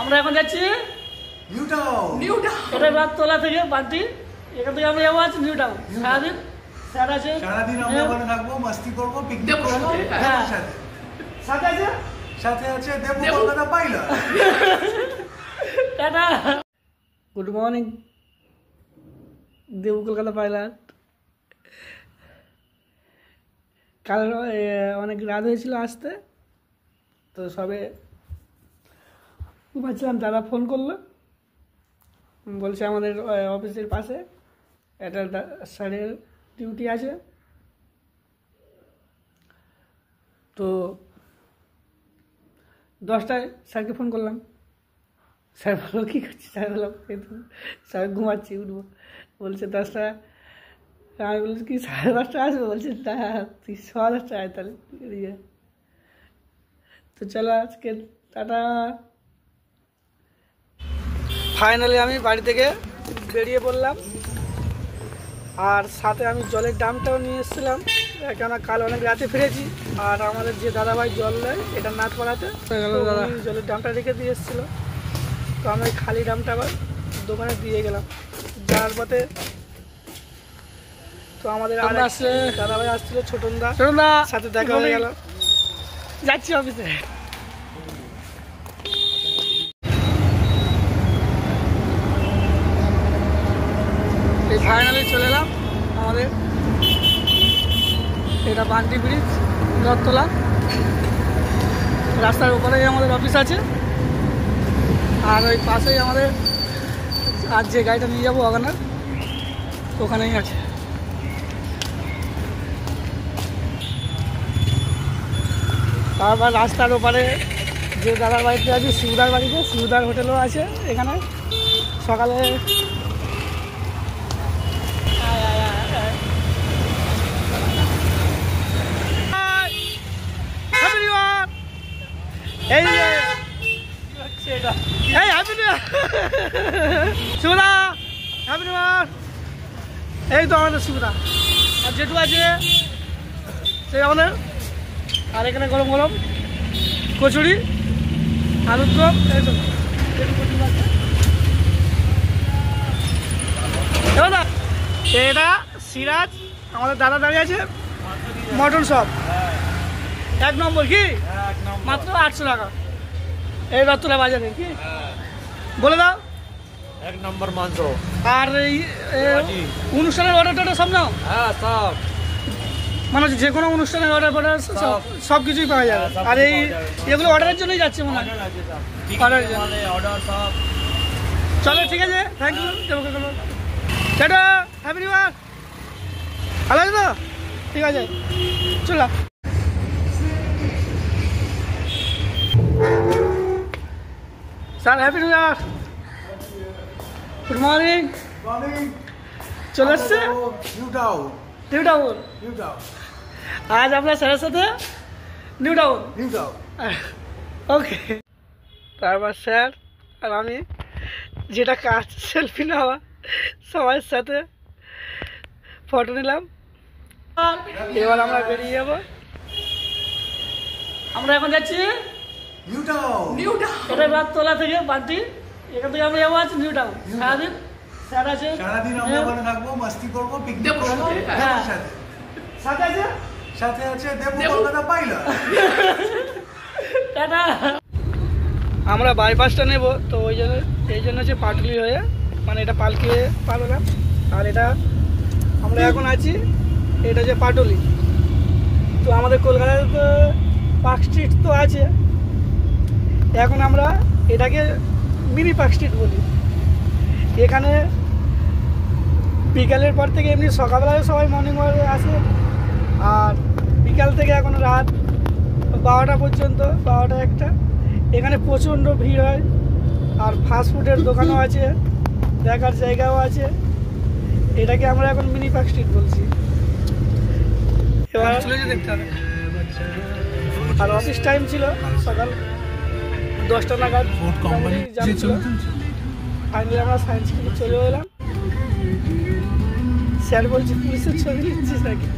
আমরা এখন যাচ্ছি নিউ টাউন। এটা রাততলা থেকে বান্টি, এখান থেকে আমরা যাবো আজ নিউ টাউন। সারাদিন স্যার আছে, সারাদিন আমরা ওখানে থাকবো, মাস্তি করবো, পিকনিক করবো। হ্যাঁ, সাথে আছে সাথে আছে Debu Kolkata pilot. Tata, good morning Debu Kolkata pilot. কাল অনেক রাত হয়েছিল আসতে, তো সবে ঘুমাচ্ছিলাম, দাদা ফোন করলো, বলছে আমাদের অফিসের পাশে একটা স্যারের ডিউটি আছে, তো 10টায় স্যারকে ফোন করলাম। স্যার বললো কী করছি? স্যার বললাম স্যার ঘুমাচ্ছি, উঠবো। বলছে 10টা। আমি বলছি কি 10:30 আসবো? বলছে না, তুই 10:15 আয় তাহলে। তো চলো আজকে টাটা। ফাইনালি আমি বাড়ি থেকে বেরিয়ে পড়লাম, আর সাথে আমি জলের ড্রামটাও নিয়ে এসেছিলাম, কেননা কাল অনেক রাতে ফিরেছি। আর আমাদের যে দাদাভাই জল দেয় এটা নাথপাড়াতে, জলের ড্রামটা রেখে দিয়ে এসেছিলো, তো আমি খালি ড্রামটা আবার দোকানে দিয়ে গেলাম। যাওয়ার পথে তো আমাদের আর দাদাভাই আসছিল, ছোটনদা, সাথে দেখা হয়ে গেল। যাচ্ছি অফিসে। এই ফাইনালি চলে এলাম আমাদের, এটা বান্টি ব্রিজ, রথতলা। রাস্তার উপরেই আমাদের অফিস আছে, আর ওই পাশেই আমাদের আজ যে গাড়িটা নিয়ে যাবো ওখানের, ওখানেই আছে। তারপর রাস্তার ওপারে যে দাদার বাড়িতে আছে, শিবদার বাড়িতে, শিবদার হোটেলও আছে এখানে। সকালে এই যে এই হ্যাপি নিউ ইয়ার শিবদা, হ্যাপি নিউ ইয়ার। এই তো আমাদের শিবদা, আর যেটু আছে সেই আমাদের। আর এখানে গরম গরম কচুরি, আলুর চপ, এই তো এটা সিরাজ আমাদের দাদা দাঁড়িয়ে আছে, মটন শপ 1 নম্বর। কি মাত্র 800 টাকা এই রথতলা বাজারে, কি বলে দাও? 1 নম্বর মাংস। আর এই অনুষ্ঠানের অর্ডার সব নাও? হ্যাঁ সব, মানে যে কোনো অনুষ্ঠানের অর্ডার ফর্ডার সব কিছুই পাওয়া যাবে। আর এই এগুলো অর্ডারের জন্যই যাচ্ছে মনে হয়, অর্ডারের জন্য। চলো ঠিক আছে, thank you. Tata, happy new year. ভালো আছে তো? ঠিক আছে, চলো। Sir happy new year, good morning. চলে এসছে নিউ টাউন। নিউ টাউন, আজ আপনার স্যারের সাথে নিউ টাউন। ওকে, তারপর স্যার আর আমি যেটা কাজ সেলফি নেওয়া, সবার সাথে ফটো নিলাম। এবার আমরা বেরিয়ে যাব। আমরা এখন যাচ্ছি নিউ টাউন। এটা রাততলা থেকে বান্টি, এখান থেকে আমরা যাবো আজ নিউ টাউন। সারাদিন স্যার আছে, সারাদিন আমরা ওখানে থাকবো, মাস্তি করবো, পিকনিক করবো। হ্যাঁ, সাথে আছে সাথে আছে দেবু কলকাতা পাইলট। টাটা। আমরা বাইপাসটা নেব, তো ওই জন্য এই জন্য হচ্ছে পাটুলি হয়ে, মানে এটা পালকি হয়ে পার হলাম। আর এটা আমরা এখন আছি, এটা যে পাটুলি। তো আমাদের কলকাতায় তো পার্ক স্ট্রিট তো আছে, এখন আমরা এটাকে মিনি পার্ক স্ট্রিট বলি। এখানে বিকালের পর থেকে এমনি সকালবেলায় সবাই মর্নিং ওয়াকে আসে, আর বিকাল থেকে এখন রাত 12টা পর্যন্ত, 12টা 1টা এখানে প্রচণ্ড ভিড় হয়। আর ফাস্টফুডের দোকানও আছে, দেখার জায়গাও আছে। এটাকে আমরা এখন মিনি পার্ক স্ট্রিট বলছি। এবার দেখতে হবে। আর অফিস টাইম ছিল সকাল 10টা নাগাদ, ফাইনালি আমরা সায়েন্স সিটি চলে এলাম। স্যার বলছি পুলিশের ছবি নিচ্ছিস নাকি?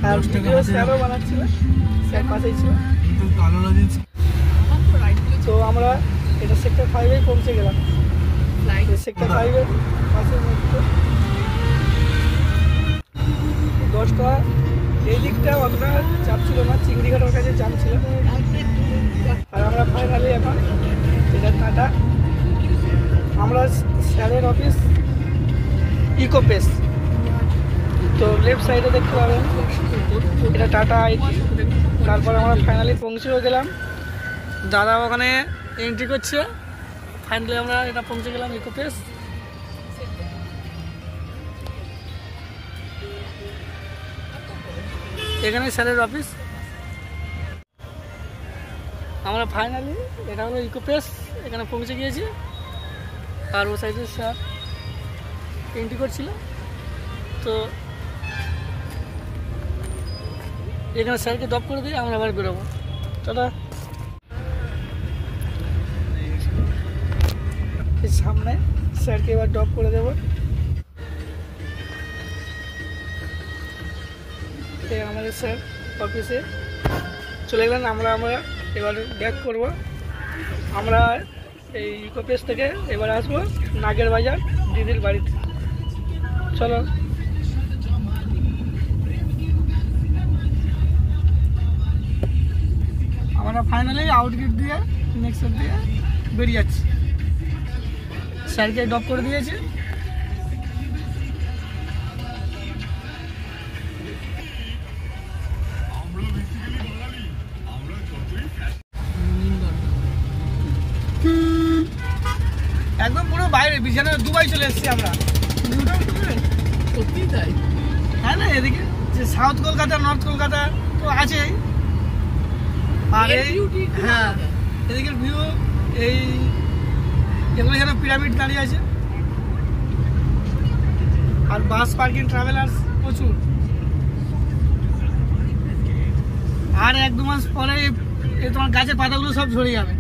আর ভিডিও স্যারও বানাচ্ছিল, স্যার পাশেই ছিল। তো আমরা এটা সেক্টর 5-এ পৌঁছে গেলাম। সেক্টর 5-এর পাশের মধ্যে 10টা এই দিকটা অতটা চাপ ছিল না, চিংড়িঘাটের কাছে জাম ছিল। আর আমরা ফাইনালি এখন এটা টাটা, আমরা স্যারের অফিস ইকোপেস, তো লেফট সাইডে দেখতে পাবেন এটা টাটা আইটি। তারপর আমরা ফাইনালি পৌঁছেও গেলাম, দাদা ওখানে এন্ট্রি করছে। ফাইনালি আমরা এটা পৌঁছে গেলাম ইকোপেস। এখানে স্যারের অফিস। আমরা ফাইনালি এটা হলো ইকোপেস, এখানে পৌঁছে গিয়েছি। আর ও সাইডে স্যার এন্ট্রি করছিল, তো এখানে স্যারকে ড্রপ করে দিয়ে আমরা আবার বেরোবো। চলো এই সামনে স্যারকে এবার ড্রপ করে দেবো। আমাদের স্যার অফিসে চলে গেলেন, আমরা এবার ব্যাক করব। আমরা এই ইকোপেস থেকে এবার আসবো নাগের বাজার দিদির বাড়িতে। চলো আমরা ফাইনালি আউটগেট দিয়ে নেক্সট দিয়ে বেরিয়ে যাচ্ছি। স্যারকে ড্রপ করে দিয়েছি। একদম পুরো বাইরে বিছানা দুবাই চলে এসেছি আমরা। সত্যি তাই? হ্যাঁ না, এদিকে যে সাউথ কলকাতা নর্থ কলকাতা তো আছেই, আর এই হ্যাঁ এদিকের ভিউ, এই এগুলো যেন পিরামিড দাঁড়িয়ে আছে। আর বাস পার্কিং ট্রাভেলার্স প্রচুর। আর 1-2 মাস পরে তোমার গাছের পাতাগুলো সব ঝরে যাবে,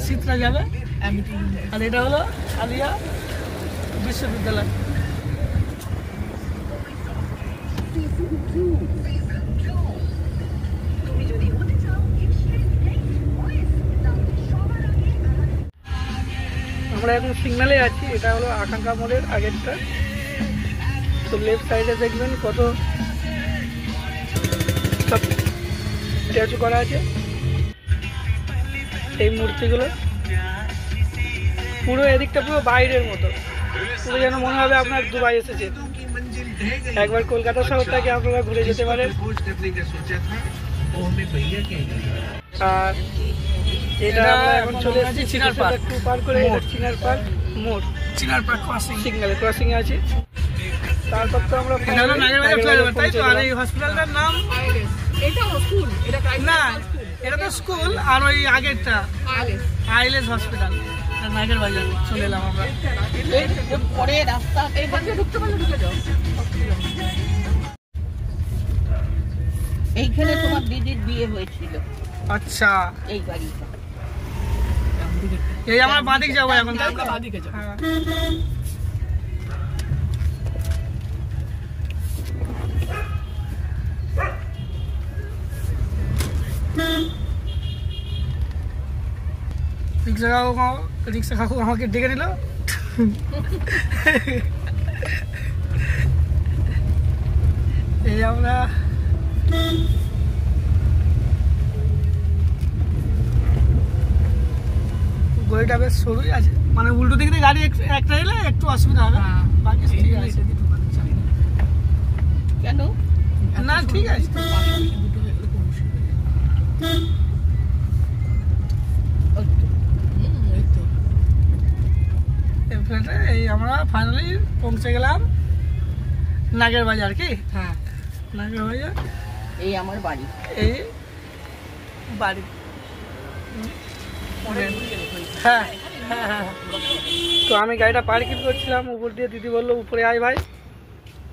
শীতটা যাবে। আর এটা হলো আলিয়া বিশ্ববিদ্যালয়। আমরা এখন সিগনালে আছি, এটা হলো আকাঙ্ক্ষা মোড়ের আগেরটা। তো লেফট সাইডে দেখবেন কত সব স্ট্যাচু করা আছে। এই মূর্তিগুলো পুরো এদিকটা পুরো বাইরের মতো, পুরো যেন মনে হবে আপনার দুবাই এসেছে। একবার কলকাতা শহরটাকে আপনারা ঘুরে যেতে পারেন। আর এটা আমরা এখন চলে এসেছি চিনার পার্ক, একটু পার করে চিনার পার্ক মোড়, চিনার পার্ক ক্রসিং, সিগন্যালে ক্রসিং এ আছে। তারপর তো আমরা তাই তো। আর এই হসপিটালটার নাম এটা স্কুল, এটা না, এটা তো স্কুল। আর ওই আগেরটা আইলেস হসপিটাল, নাগের বাজার চলে এলাম আমরা। পরে রাস্তা ঢুকতে পারলে ঢুকে যাও। এইখানে তোমার দিদির বিয়ে হয়েছিল। আচ্ছা, এই বাড়িটা। এই আমরা বাঁদিকে যাবো এখন, তাই তো? বাঁদিকে যাবো। রিক্সা কাকু আমাকে ডেকে নিল। এই আমরা গলিটা বেশ সরুই আছে, মানে উল্টো দিক দিয়ে গাড়ি একটা এলে একটু অসুবিধা হবে, বাকি ঠিক আছে। কেন না ঠিক আছে। এই আমরা ফাইনালি পৌঁছে গেলাম নাগের বাজার। কি হ্যাঁ, নাগের বাজার এই আমার বাড়ি, এই বাড়ি। হ্যাঁ হ্যাঁ হ্যাঁ। তো আমি গাড়িটা পার্কিং করছিলাম, উপর দিয়ে দিদি বললো উপরে আয় ভাই,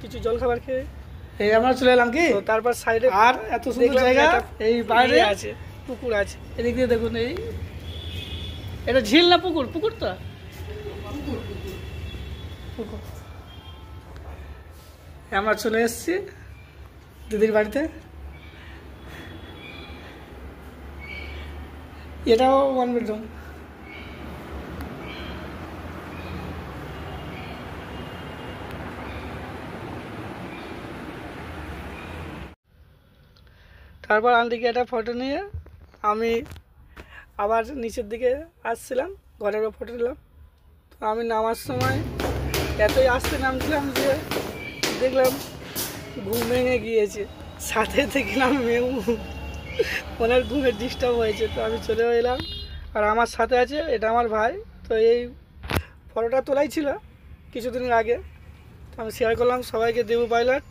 কিছু জল খাবার খেয়ে। এই আমরা চলে এলাম। কি তারপর সাইডে আর এত সুন্দর জায়গা, এই বাইরে আছে পুকুর আছে, এদিক দিয়ে দেখুন। এই এটা ঝিল না পুকুর? পুকুর তো পুকুর। আমরা চলে এসেছি দিদির বাড়িতে। এটাও 1 বেডরুম। তারপর আন্টিকে একটা ফটো নিয়ে আমি আবার নিচের দিকে আসছিলাম, ঘরেরও ফটো নিলাম। তো আমি নামার সময় এতই আস্তে নামছিলাম যে দেখলাম ঘুম ভেঙে গিয়েছে, সাথে দেখলাম মেউ ওনার ঘুমের ডিস্টার্ব হয়েছে। তো আমি চলে এলাম, আর আমার সাথে আছে এটা আমার ভাই। তো এই ফটোটা তোলাই ছিল কিছুদিনের আগে, তো আমি শেয়ার করলাম সবাইকে, দেবু পাইলট।